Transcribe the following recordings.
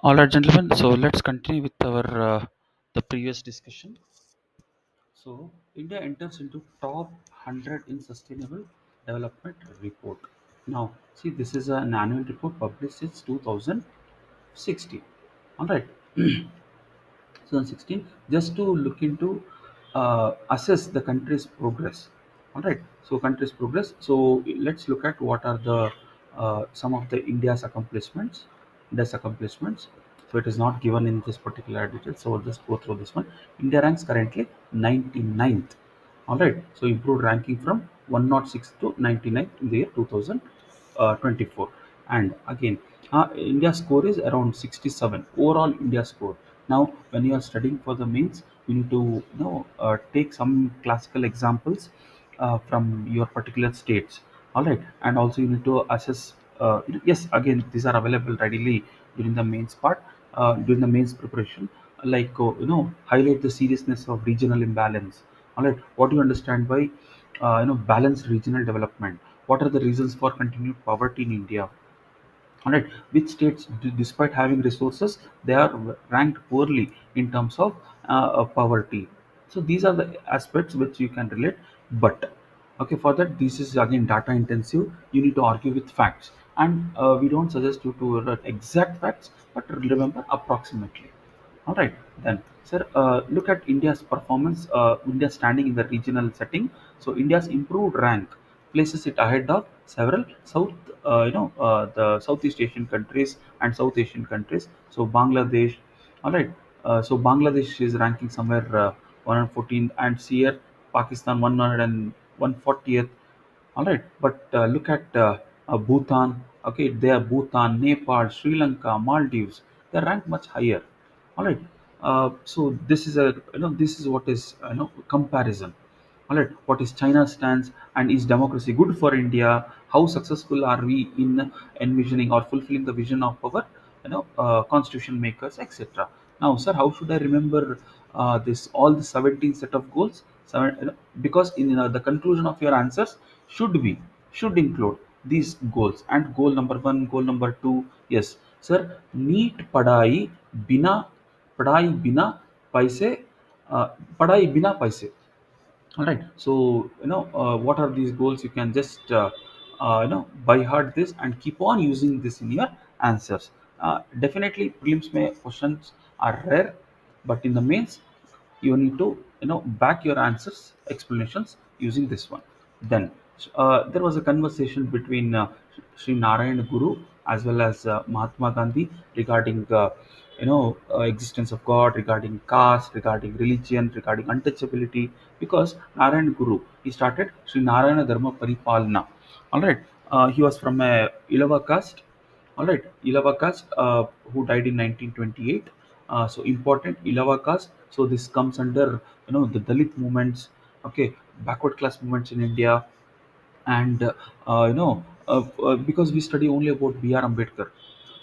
All right, gentlemen. So let's continue with our the previous discussion. So India enters into top 100 in sustainable development report. Now, see, this is an annual report published since 2016. All right, 2016, just to look into assess the country's progress. All right, so country's progress. So let's look at what are the some of the India's accomplishments. So it is not given in this particular detail, so I'll just go through this one. India ranks currently 99th. All right, so improved ranking from 106 to 99 in the year 2024. And again, India score is around 67 overall. India score. Now when you are studying for the mains, you need to take some classical examples from your particular states. All right, and also you need to assess. Yes, again, these are available readily during the mains part, during the mains preparation. Like highlight the seriousness of regional imbalance. All right, what do you understand by balanced regional development? What are the reasons for continued poverty in India? All right, which states, despite having resources, they are ranked poorly in terms of poverty. So these are the aspects which you can relate. But okay, for that, this is again data intensive. You need to argue with facts, and we don't suggest you to write exact facts, but remember approximately. All right, then, sir, look at India's performance. India standing in the regional setting. So India's improved rank places it ahead of several the Southeast Asian countries and South Asian countries. So Bangladesh, all right. So Bangladesh is ranking somewhere 114, and here Pakistan 100 and 140th. All right, but look at Bhutan. Okay, they are Bhutan, Nepal, Sri Lanka, Maldives. They rank much higher. All right. So this is a this is what is comparison. All right, what is China's stance, and is democracy good for India? How successful are we in envisioning or fulfilling the vision of our constitution makers, etc. Now, sir, how should I remember this all the 17 set of goals? Because in the conclusion of your answers should be should include these goals. And goal number one, goal number two, yes, sir, neat पढ़ाई बिना पैसे पढ़ाई बिना पैसे. All right. So what are these goals? You can just by heart this and keep on using this in your answers. Definitely, prelims may questions are rare, but in the mains, you need to back your answers explanations using this one. Then there was a conversation between Sri Narayan Guru as well as Mahatma Gandhi regarding existence of God, regarding caste, regarding religion, regarding untouchability. Because Narayan Guru, he started Sri Narayana Dharma Paripalana. All right, he was from a Ilava caste. All right, Ilava caste, who died in 1928. So important Ilava caste. So this comes under the Dalit movements. Okay, backward class movements in India. And because we study only about B.R. Ambedkar.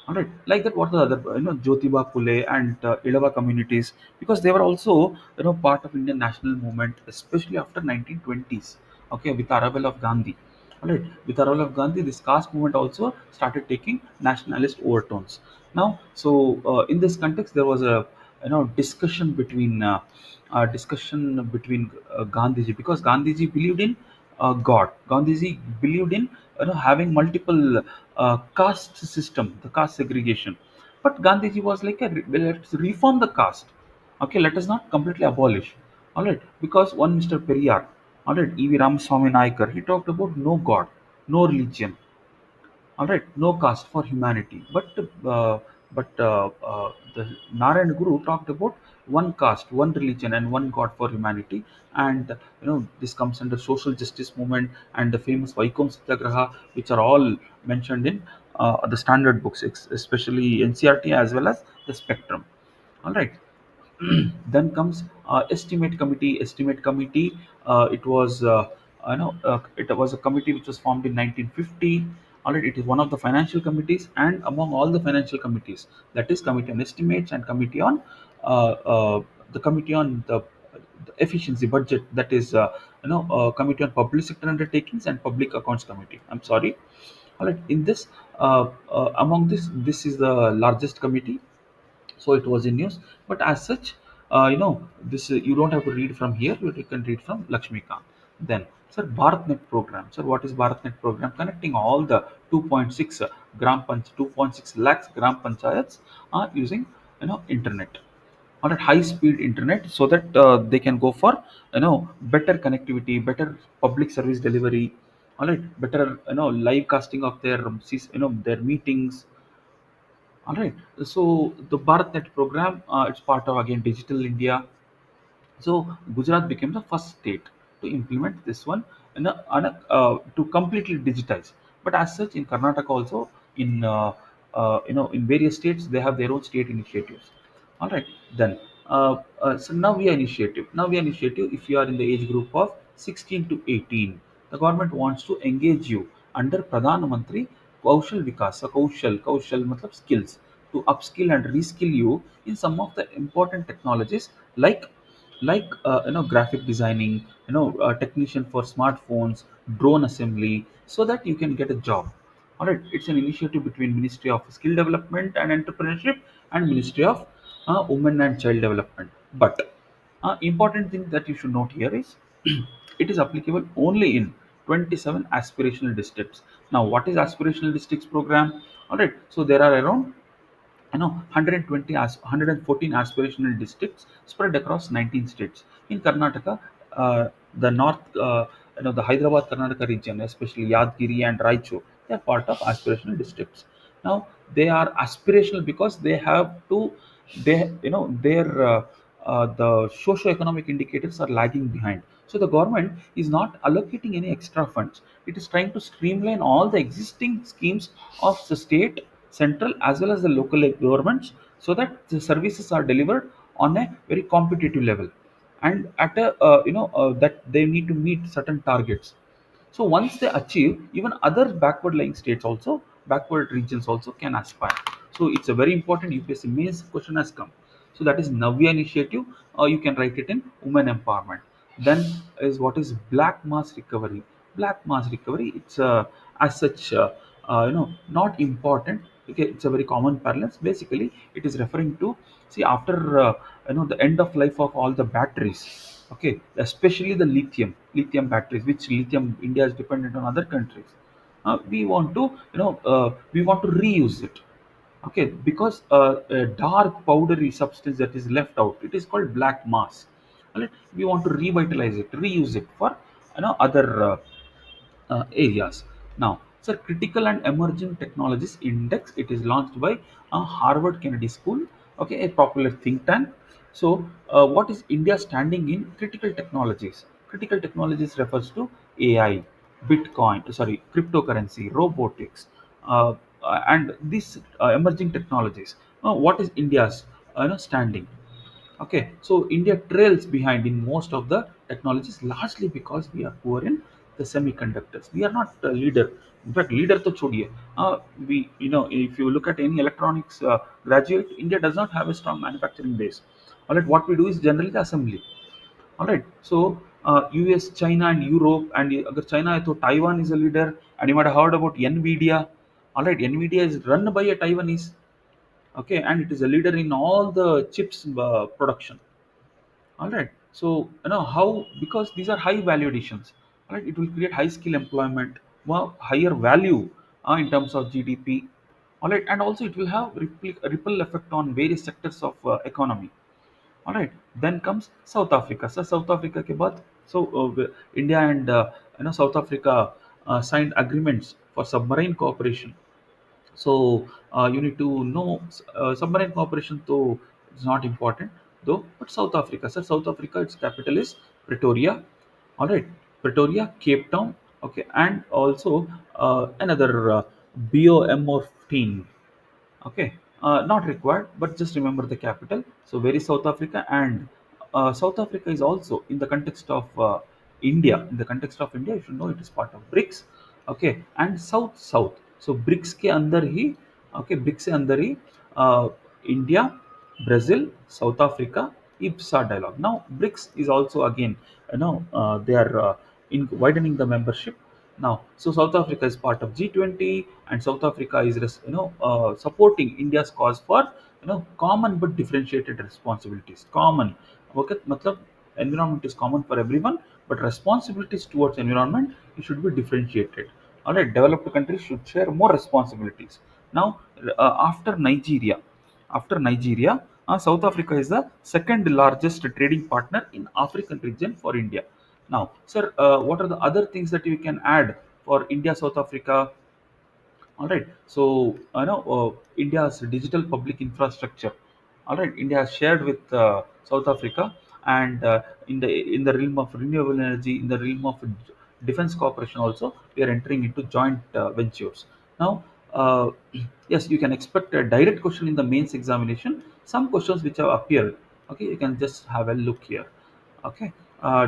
All right, like that, what are the other, Jyotiba Phule and Ilava communities, because they were also, part of Indian national movement, especially after 1920s. Okay, with arrival of Gandhi. All right, with arrival of Gandhi, this caste movement also started taking nationalist overtones. Now, so in this context, there was a discussion between Gandhiji, because Gandhiji believed in God. Gandhiji believed in having multiple caste system, the caste segregation. But Gandhiji was like, well, let's reform the caste. Okay, let us not completely abolish. All right, because one Mr. Periyar, all right, E.V. Ramaswamy Naikar, he talked about no God, no religion, all right, no caste for humanity. But the Narayan Guru talked about one caste, one religion, and one God for humanity. And this comes under social justice movement and the famous Vaikom Satyagraha, which are all mentioned in the standard books, especially NCRT as well as the Spectrum. All right. Then comes estimate committee. It was it was a committee which was formed in 1950. All right, it is one of the financial committees, and among all the financial committees, that is committee on estimates and committee on the committee on the efficiency budget, that is committee on public sector undertakings and public accounts committee, I'm sorry. All right, in this among this is the largest committee. So it was in news. But as such, this you don't have to read from here, you can read from Lakshmikant. Then, sir, BharatNet program. Sir, what is BharatNet program? Connecting all the 2.6 2.6 lakhs gram panchayats using internet, on a high speed internet, so that they can go for better connectivity, better public service delivery, all right, better live casting of their their meetings. All right. So the BharatNet program, it's part of again Digital India. So Gujarat became the first state to implement this one to completely digitize. But as such, in Karnataka also, in in various states, they have their own state initiatives. All right. Then, so Navya initiative. If you are in the age group of 16 to 18, the government wants to engage you under Pradhan Mantri Kaushal Vikas. So Kaushal matlab skills, to upskill and reskill you in some of the important technologies like graphic designing, technician for smartphones, drone assembly, so that you can get a job. All right, it's an initiative between Ministry of Skill Development and Entrepreneurship and Ministry of Women and Child Development. But important thing that you should note here is it is applicable only in 27 aspirational districts. Now, what is aspirational districts program? All right, so there are around 114 aspirational districts spread across 19 states. In Karnataka, the north, the Hyderabad Karnataka region, especially Yadgiri and Raichur, they are part of aspirational districts. Now they are aspirational because they have to, they their the socio-economic indicators are lagging behind. So the government is not allocating any extra funds. It is trying to streamline all the existing schemes of the state, central as well as the local governments, so that the services are delivered on a very competitive level, and at a that they need to meet certain targets. So once they achieve, even other backward lying states also, backward regions also can aspire. So it's a very important UPSC mains question has come. So that is Navya initiative, or you can write it in women empowerment. Then is what is black mass recovery. Black mass recovery, it's as such not important. Okay, it's a very common parlance. Basically, it is referring to, see, after the end of life of all the batteries. Okay, especially the lithium batteries, which lithium India is dependent on other countries. We want to we want to reuse it. Okay, because a dark powdery substance that is left out, it is called black mass. Alright, we want to revitalize it, reuse it for other areas. Now, sir, Critical and Emerging Technologies Index, it is launched by Harvard Kennedy School, okay, a popular think tank. So, what is India standing in critical technologies? Critical technologies refers to AI, Bitcoin, sorry, cryptocurrency, robotics, and these emerging technologies. What is India's standing? Okay, so India trails behind in most of the technologies, largely because we are poor in the semiconductors. We are not a leader. In fact, leader to chodiye. We, if you look at any electronics graduate, India does not have a strong manufacturing base. All right, what we do is generally the assembly. All right, so US, China, and Europe, and agar China hai to Taiwan is a leader, and you might have heard about Nvidia. All right, Nvidia is run by a Taiwanese. Okay, and it is a leader in all the chips production. All right. So how, because these are high value additions. All right. It will create high skill employment, higher value in terms of GDP. All right, and also it will have ripple effect on various sectors of economy. All right. Then comes South Africa. So South Africa ke baad, so India and South Africa signed agreements for submarine cooperation. So you need to know submarine cooperation, though it's not important though. But South Africa, sir, South Africa, its capital is Pretoria. All right, Pretoria, Cape Town. Okay, and also another Biomorphine. Okay, not required, but just remember the capital. So where is South Africa? And South Africa is also in the context of India. In the context of India, you should know it is part of BRICS. Okay, and South. So BRICS के अंदर ही, okay, BRICS के अंदर ही India, Brazil, South Africa, IPSA dialogue. Now BRICS is also again, they are in widening the membership now. So South Africa is part of G20, and South Africa is supporting India's cause for common but differentiated responsibilities. Common, okay, matlab environment is common for everyone, but responsibilities towards environment it should be differentiated. All right, developed countries should share more responsibilities. Now, after Nigeria, South Africa is the second largest trading partner in African region for India. Now, sir, what are the other things that you can add for India, South Africa? All right. So, India's digital public infrastructure. All right, India has shared with South Africa, and in the realm of renewable energy, in the realm of defense cooperation, also we are entering into joint ventures. Now, uh, yes, you can expect a direct question in the mains examination. Some questions which have appeared. Okay, you can just have a look here. Okay,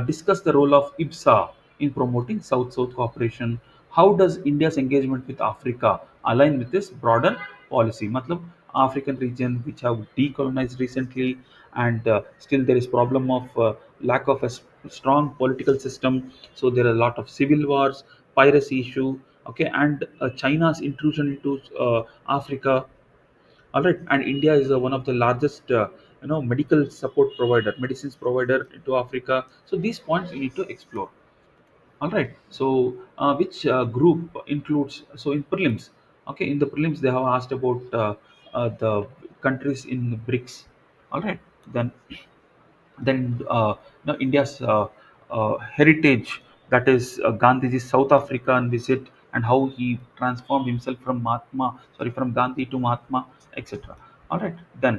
discuss the role of IBSA in promoting South-South cooperation. How does India's engagement with Africa align with this broader policy? Matlab, African region which have decolonized recently, and still there is problem of lack of a strong political system. So there are a lot of civil wars, piracy issue. Okay, and China's intrusion into Africa. All right, and India is one of the largest, medical support provider, medicines provider to Africa. So these points we need to explore. All right. So which group includes? So in prelims, okay, in the prelims they have asked about the countries in BRICS. All right. Then India's heritage, that is Gandhiji's South African visit and how he transformed himself from Gandhi to Mahatma, etc. All right, then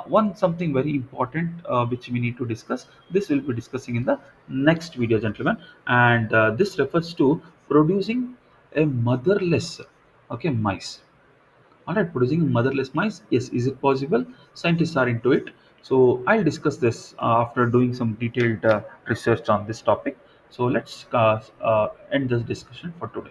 one something very important which we need to discuss. This will be discussing in the next video, gentlemen, and this refers to producing a motherless, okay, mice. All right, producing motherless mice. Yes, is it possible? Scientists are into it. So I'll discuss this after doing some detailed research on this topic. So let's end this discussion for today.